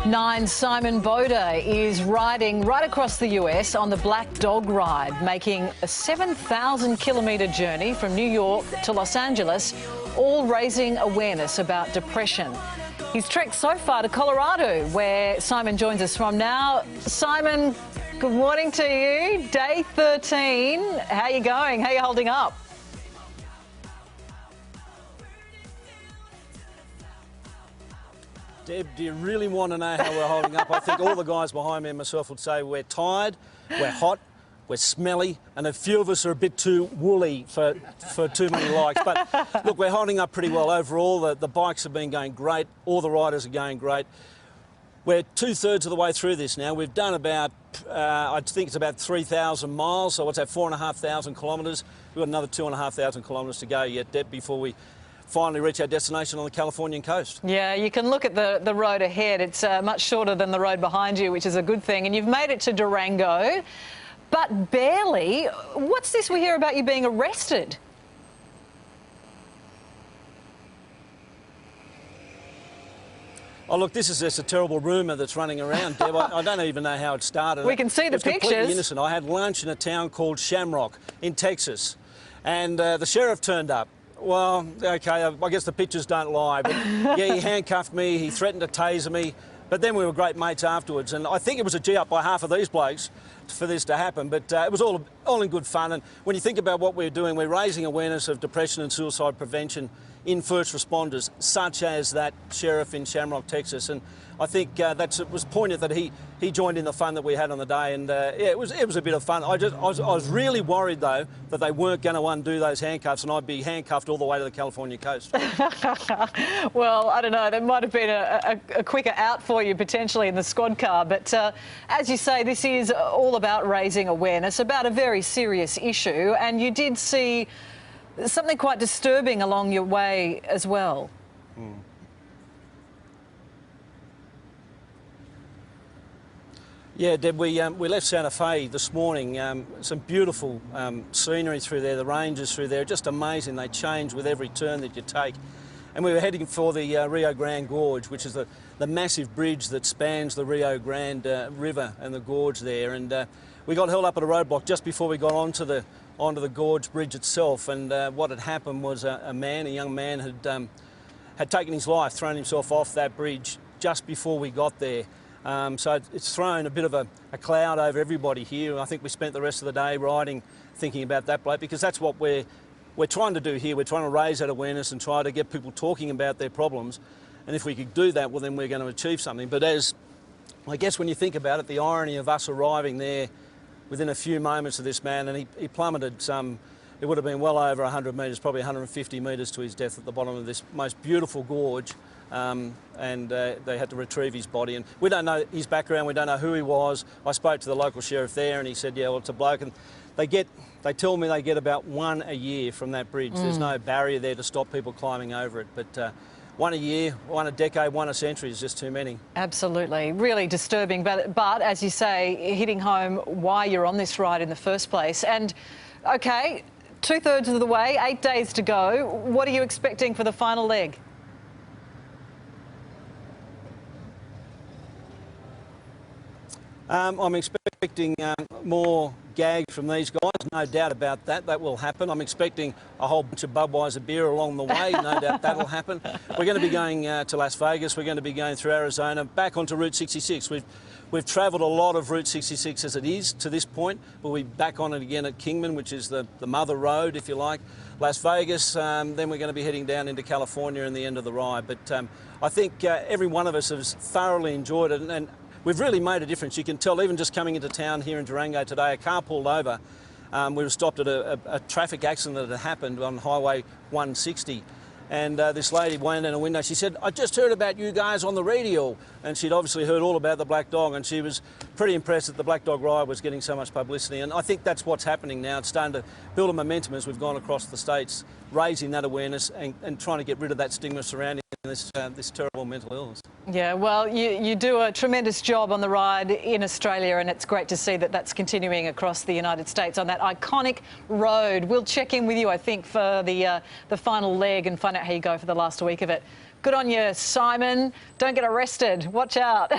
9 Simon Boda is riding right across the US on the BlackDogRide, making a 7,000-kilometre journey from New York to Los Angeles, all raising awareness about depression. He's trekked so far to Colorado, where Simon joins us from now. Simon, good morning to you. Day 13. How are you going? How are you holding up? Deb, do you really want to know how we're holding up? I think all the guys behind me and myself would say we're tired, we're hot, we're smelly, and a few of us are a bit too woolly for too many likes. But look, we're holding up pretty well overall. The bikes have been going great. All the riders are going great. We're 2/3 of the way through this now. We've done about, I think it's about 3,000 miles, so what's that, 4,500 kilometres. We've got another 2,500 kilometres to go yet, Deb, before we finally reach our destination on the Californian coast. Yeah, you can look at the road ahead. It's much shorter than the road behind you, which is a good thing. And you've made it to Durango, but barely. What's this we hear about you being arrested? Oh, look, this is just a terrible rumour that's running around, Deb. I don't even know how it started. We can see the pictures. It's completely innocent. I had lunch in a town called Shamrock in Texas, and the sheriff turned up. Well, OK, I guess the pictures don't lie, but yeah, he handcuffed me, he threatened to taser me, but then we were great mates afterwards, and I think it was a G-up by half of these blokes for this to happen, but it was all in good fun. And when you think about what we're doing, we're raising awareness of depression and suicide prevention in first responders, such as that sheriff in Shamrock, Texas. And I think it was poignant that he joined in the fun that we had on the day, and yeah, it was a bit of fun. I was really worried though that they weren't going to undo those handcuffs and I'd be handcuffed all the way to the California coast. Well, I don't know, there might have been a quicker out for you potentially in the squad car, but as you say, this is all about raising awareness about a very serious issue, and you did see something quite disturbing along your way as well. Yeah, Deb, we left Santa Fe this morning. Some beautiful scenery through there, the ranges through there, just amazing. They change with every turn that you take. And we were heading for the Rio Grande Gorge, which is the massive bridge that spans the Rio Grande River and the gorge there. And we got held up at a roadblock just before we got onto the gorge bridge itself. And what had happened was a young man, had taken his life, thrown himself off that bridge just before we got there. So it's thrown a bit of a cloud over everybody here. I think we spent the rest of the day riding, thinking about that bloke, because that's what we're trying to do here. We're trying to raise that awareness and try to get people talking about their problems. And if we could do that, well, then we're going to achieve something. But I guess when you think about it, the irony of us arriving there within a few moments of this man, and he plummeted it would have been well over 100 metres, probably 150 metres to his death at the bottom of this most beautiful gorge. And they had to retrieve his body, and we don't know his background, we don't know who he was. I spoke to the local sheriff there and he said, yeah, well, it's a bloke, and they tell me they get about one a year from that bridge. There's no barrier there to stop people climbing over it, but one a year, one a decade, one a century is just too many. Absolutely, really disturbing, but as you say, hitting home why you're on this ride in the first place. And OK, 2/3 of the way, 8 days to go. What are you expecting for the final leg? I'm expecting more gags from these guys, no doubt about that. That will happen. I'm expecting a whole bunch of Budweiser beer along the way, no doubt that'll happen. We're going to be going to Las Vegas, we're going to be going through Arizona, back onto Route 66. We've travelled a lot of Route 66 as it is to this point, but we'll be back on it again at Kingman, which is the mother road, if you like. Las Vegas, then we're going to be heading down into California in the end of the ride. But I think every one of us has thoroughly enjoyed it, and we've really made a difference. You can tell even just coming into town here in Durango today, a car pulled over. We were stopped at a traffic accident that had happened on Highway 160. And this lady went in a window. She said, I just heard about you guys on the radio. And she'd obviously heard all about the Black Dog, and she was pretty impressed that the BlackDogRide was getting so much publicity. And I think that's what's happening now. It's starting to build a momentum as we've gone across the states, raising that awareness and trying to get rid of that stigma surrounding this terrible mental illness. Yeah, well, you do a tremendous job on the ride in Australia, and it's great to see that that's continuing across the United States on that iconic road. We'll check in with you, I think, for the final leg and find out how you go for the last week of it. Good on you, Simon. Don't get arrested. Watch out.